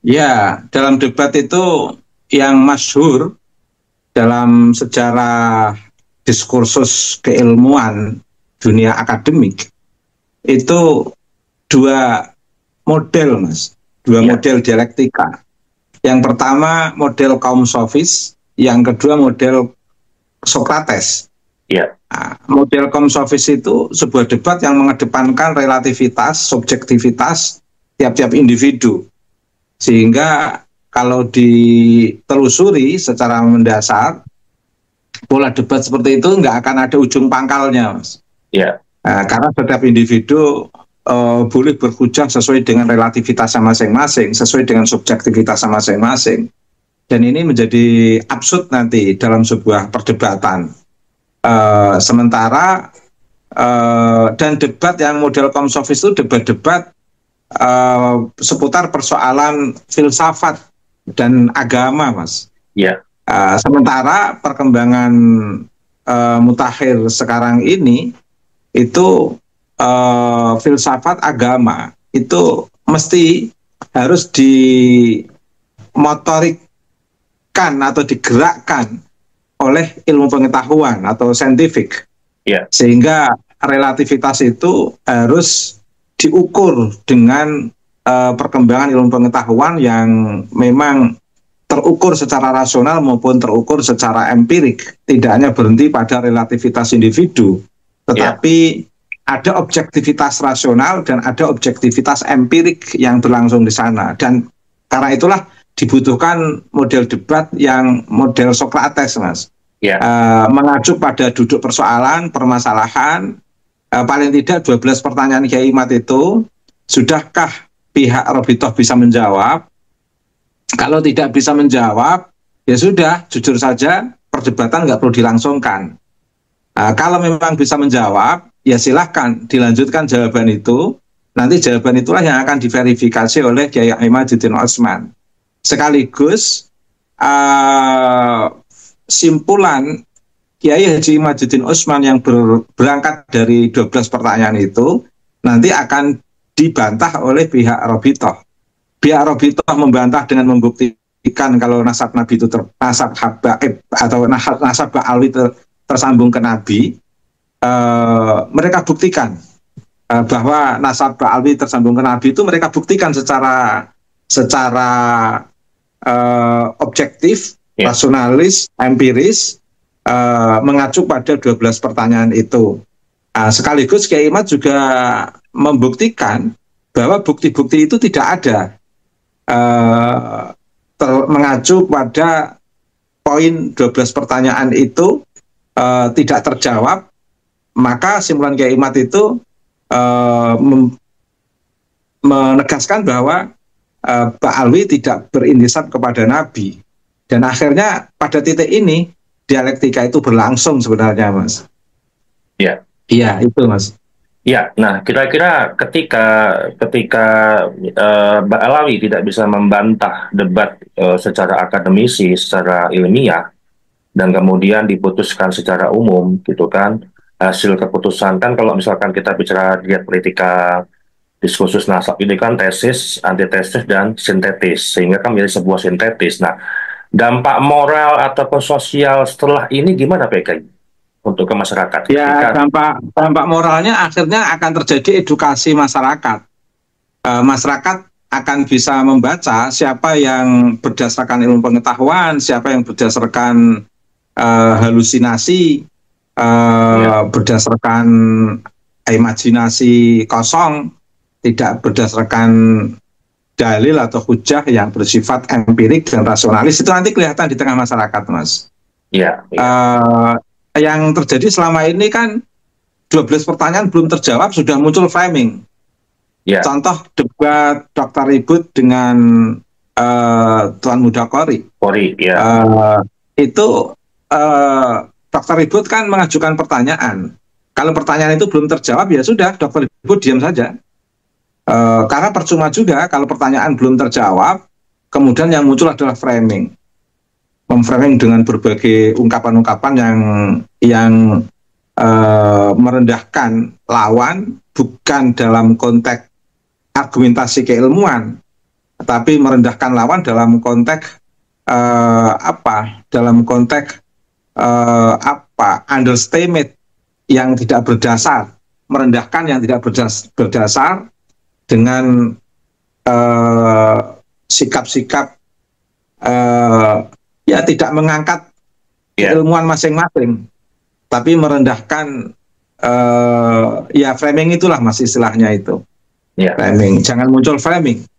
Ya, dalam debat itu yang masyhur dalam sejarah diskursus keilmuan dunia akademik itu dua model, Mas. Dua Ya, model dialektika. Yang pertama model kaum sofis, yang kedua model Sokrates. ya, Nah, model kaum sofis itu sebuah debat yang mengedepankan relativitas, subjektivitas tiap-tiap individu. Sehingga kalau ditelusuri secara mendasar, pola debat seperti itu nggak akan ada ujung pangkalnya, Mas. ya, Karena setiap individu boleh berhujah sesuai dengan relativitasnya masing-masing, sesuai dengan subjektivitasnya masing-masing. Dan ini menjadi absurd nanti dalam sebuah perdebatan. Sementara dan debat yang model kaum sofis itu debat-debat seputar persoalan filsafat dan agama, Mas. ya, Sementara perkembangan mutakhir sekarang ini itu filsafat agama itu mesti harus dimotorikkan atau digerakkan oleh ilmu pengetahuan atau saintifik, ya, sehingga relativitas itu harus diukur dengan perkembangan ilmu pengetahuan yang memang terukur secara rasional maupun terukur secara empirik, tidak hanya berhenti pada relativitas individu, ya, tetapi ada objektivitas rasional dan ada objektivitas empirik yang berlangsung di sana. Dan karena itulah dibutuhkan model debat yang model Sokrates, Mas. ya, Mengacu pada duduk persoalan, permasalahan, paling tidak 12 pertanyaan Kiai Imad itu, sudahkah pihak Robitoh bisa menjawab? Kalau tidak bisa menjawab, ya sudah, jujur saja, perdebatan nggak perlu dilangsungkan. Kalau memang bisa menjawab, ya silahkan dilanjutkan jawaban itu. Nanti jawaban itulah yang akan diverifikasi oleh Kiai Imaduddin Utsman. Sekaligus simpulan Kiai Haji Imaduddin Utsman yang berangkat dari 12 pertanyaan itu nanti akan dibantah oleh pihak Robitoh. Pihak Robitoh membantah dengan membuktikan kalau nasab Nabi itu nasab habaib atau nasab ba'alwi tersambung ke Nabi. Mereka buktikan bahwa nasab ba'alwi tersambung ke Nabi itu mereka buktikan secara objektif, ya, rasionalis, empiris, mengacu pada 12 pertanyaan itu. Sekaligus Kiai Imad juga membuktikan bahwa bukti-bukti itu tidak ada mengacu pada poin 12 pertanyaan itu tidak terjawab, maka simpulan Kiai Imad itu menegaskan bahwa Ba'alwi tidak berintisab kepada Nabi. Dan akhirnya pada titik ini dialektika itu berlangsung sebenarnya, Mas. ya. Iya, itu, Mas. Ya, nah kira-kira ketika Mbak Alawi tidak bisa membantah debat secara akademisi, secara ilmiah, dan kemudian diputuskan secara umum, gitu kan, hasil keputusan kan kalau misalkan kita bicara dialektika diskursus nasab ini kan tesis, antitesis, dan sintetis, sehingga kan menjadi sebuah sintetis. Nah, dampak moral ataupun sosial setelah ini gimana PKI untuk ke masyarakat? Ya, Ketika dampak moralnya akhirnya akan terjadi edukasi masyarakat. Masyarakat akan bisa membaca siapa yang berdasarkan ilmu pengetahuan, siapa yang berdasarkan halusinasi, berdasarkan imajinasi kosong, tidak berdasarkan dalil atau hujah yang bersifat empirik dan rasionalis. Itu nanti kelihatan di tengah masyarakat, Mas. ya, Yang terjadi selama ini kan 12 pertanyaan belum terjawab sudah muncul framing. ya, Contoh debat Dr. Ribut dengan Tuan Muda Kori. ya, Itu Dr. Ribut kan mengajukan pertanyaan. Kalau pertanyaan itu belum terjawab, ya sudah, Dr. Ribut diam saja. Karena percuma juga kalau pertanyaan belum terjawab, kemudian yang muncul adalah framing. Memframing dengan berbagai ungkapan-ungkapan yang merendahkan lawan, bukan dalam konteks argumentasi keilmuan, tapi merendahkan lawan dalam konteks apa? Dalam konteks apa? Understatement yang tidak berdasar, merendahkan yang tidak berdasar dengan sikap-sikap ya tidak mengangkat keilmuan masing-masing, tapi merendahkan ya framing itulah mas istilahnya itu. Framing, jangan muncul framing,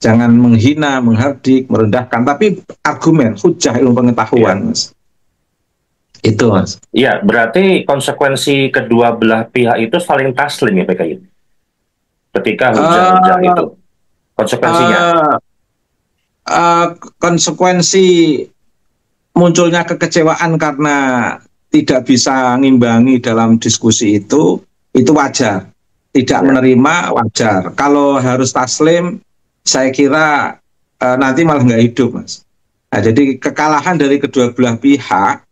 jangan menghina, menghardik, merendahkan, tapi argumen, hujah, ilmu pengetahuan, mas. Itu mas. Iya, berarti konsekuensi kedua belah pihak itu saling taslim ya PKI. Ketika hujah-hujah itu, konsekuensinya. Konsekuensi munculnya kekecewaan karena tidak bisa ngimbangi dalam diskusi itu wajar. Tidak menerima wajar. Kalau harus taslim, saya kira nanti malah nggak hidup, mas. Nah, jadi kekalahan dari kedua belah pihak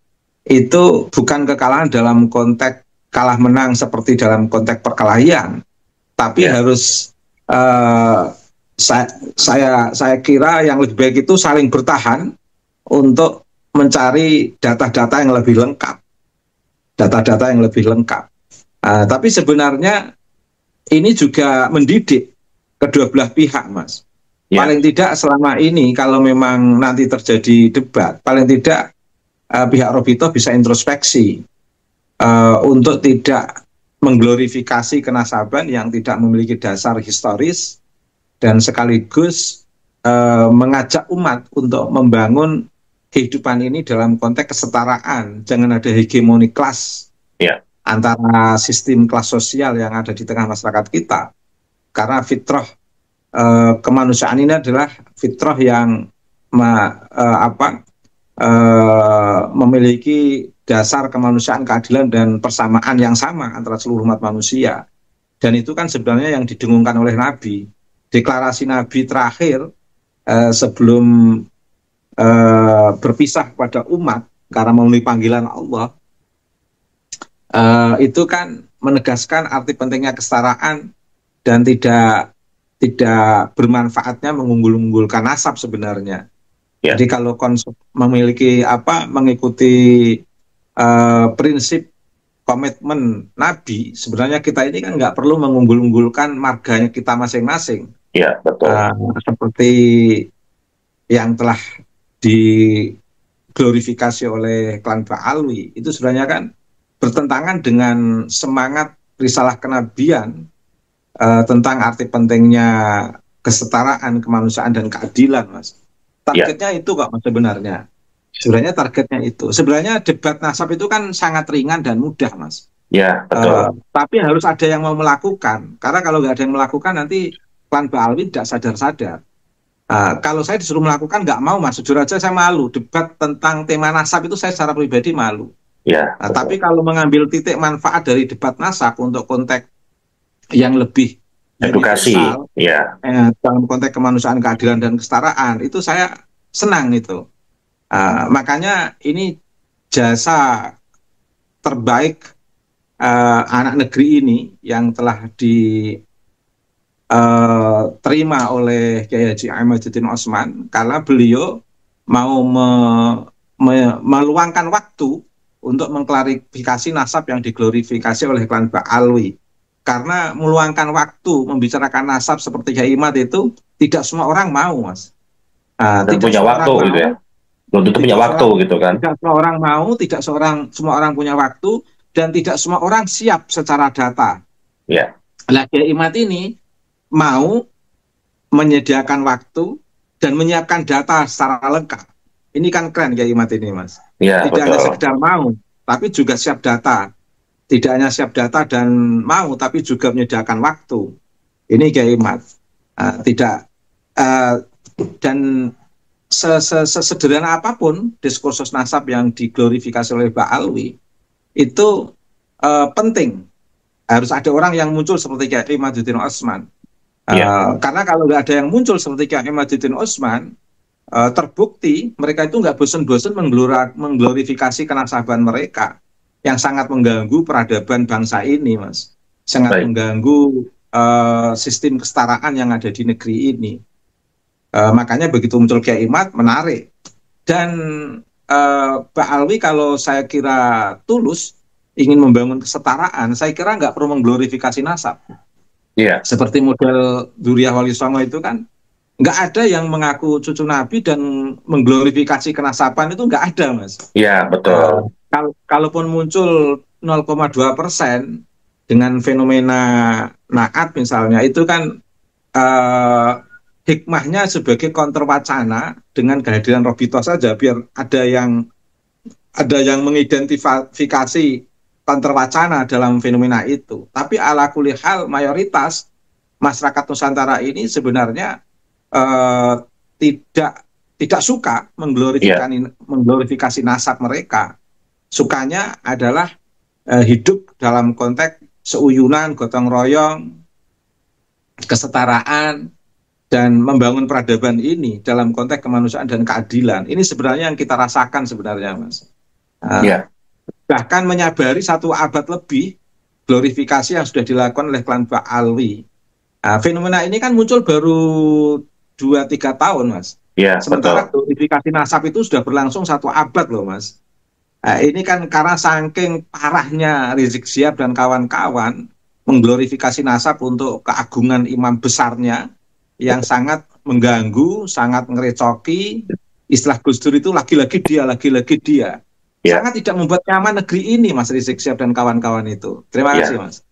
itu bukan kekalahan dalam konteks kalah menang seperti dalam konteks perkelahian, tapi harus saya kira yang lebih baik itu saling bertahan untuk mencari data-data yang lebih lengkap, data-data yang lebih lengkap. Tapi sebenarnya ini juga mendidik kedua belah pihak, mas. Paling tidak selama ini kalau memang nanti terjadi debat, paling tidak pihak Robito bisa introspeksi untuk tidak mengglorifikasi kenasaban yang tidak memiliki dasar historis dan sekaligus mengajak umat untuk membangun kehidupan ini dalam konteks kesetaraan. Jangan ada hegemoni kelas antara sistem kelas sosial yang ada di tengah masyarakat kita. Karena fitrah kemanusiaan ini adalah fitrah yang memiliki dasar kemanusiaan, keadilan, dan persamaan yang sama antara seluruh umat manusia. Dan itu kan sebenarnya yang didengungkan oleh Nabi. Deklarasi Nabi terakhir sebelum berpisah kepada umat karena memenuhi panggilan Allah, itu kan menegaskan arti pentingnya kesetaraan dan tidak bermanfaatnya mengunggul-unggulkan nasab sebenarnya. Jadi kalau memiliki mengikuti prinsip komitmen Nabi, sebenarnya kita ini kan nggak perlu mengunggul-unggulkan marganya kita masing-masing. Iya, betul. Seperti yang telah diglorifikasi oleh klan Ba'alwi, itu sebenarnya kan bertentangan dengan semangat risalah kenabian tentang arti pentingnya kesetaraan, kemanusiaan, dan keadilan, mas. Targetnya itu kok mas sebenarnya. Sebenarnya targetnya itu. Sebenarnya debat nasab itu kan sangat ringan dan mudah, mas. Ya, betul. Tapi harus ada yang mau melakukan. Karena kalau nggak ada yang melakukan, nanti klan Ba'alwi tidak sadar-sadar. Kalau saya disuruh melakukan nggak mau, mas. Jujur aja saya malu. Debat tentang tema nasab itu saya secara pribadi malu. Ya, tapi kalau mengambil titik manfaat dari debat nasab untuk konteks yang lebih edukasi, dalam konteks kemanusiaan, keadilan, dan kesetaraan, itu saya senang itu. Makanya ini jasa terbaik anak negeri ini yang telah diterima oleh Kiai Haji Imaduddin Otsman, karena beliau mau meluangkan waktu untuk mengklarifikasi nasab yang diglorifikasi oleh klan Ba'alwi. Karena meluangkan waktu membicarakan nasab seperti Kiai Imad itu tidak semua orang mau, mas. Dan punya waktu gitu ya. Belum tentu punya waktu gitu kan. Tidak semua orang mau, tidak semua orang punya waktu, dan tidak semua orang siap secara data. Ya. Nah, Kiai Imad ini mau menyediakan waktu dan menyiapkan data secara lengkap. Ini kan keren Kiai Imad ini, mas. Ya, tidak hanya sekedar mau, tapi juga siap data. Tidak hanya siap data dan mau, tapi juga menyediakan waktu. Ini Kiai Imad. Dan sesederhana apapun diskursus nasab yang diglorifikasi oleh Ba'alwi itu penting. Harus ada orang yang muncul seperti Kiai Imaduddin Otsman. Karena kalau nggak ada yang muncul seperti Kiai Imaduddin Otsman, terbukti mereka itu nggak bosan-bosan mengglorifikasi kenasaban mereka yang sangat mengganggu peradaban bangsa ini, mas. Sangat mengganggu sistem kesetaraan yang ada di negeri ini. Makanya begitu muncul Kiai Imad menarik. Dan Pak Alwi kalau saya kira tulus ingin membangun kesetaraan, saya kira nggak perlu mengglorifikasi nasab. Iya. Seperti model Duriah Wali Songo itu kan nggak ada yang mengaku cucu Nabi dan mengglorifikasi kenasaban, itu nggak ada, Mas. Iya, betul. Kalaupun muncul 0,2% dengan fenomena naat misalnya, itu kan hikmahnya sebagai counter wacana dengan kehadiran Robito saja, biar ada yang mengidentifikasi counter wacana dalam fenomena itu. Tapi ala kulli hal mayoritas masyarakat Nusantara ini sebenarnya tidak suka mengglorifikasi nasab mereka. Sukanya adalah hidup dalam konteks seuyunan, gotong royong, kesetaraan, dan membangun peradaban ini dalam konteks kemanusiaan dan keadilan. Ini sebenarnya yang kita rasakan sebenarnya, Mas. Bahkan menyabari 1 abad lebih glorifikasi yang sudah dilakukan oleh klan Pak Alwi. Fenomena ini kan muncul baru 2-3 tahun, Mas. Sementara glorifikasi nasab itu sudah berlangsung 1 abad loh, Mas. Ini kan karena saking parahnya Rizik Syihab dan kawan-kawan mengglorifikasi nasab untuk keagungan imam besarnya yang sangat mengganggu, sangat ngerecoki. Istilah Gus Dur itu lagi-lagi dia. Sangat tidak membuat nyaman negeri ini, Mas Rizik Syihab dan kawan-kawan itu. Terima kasih, Mas.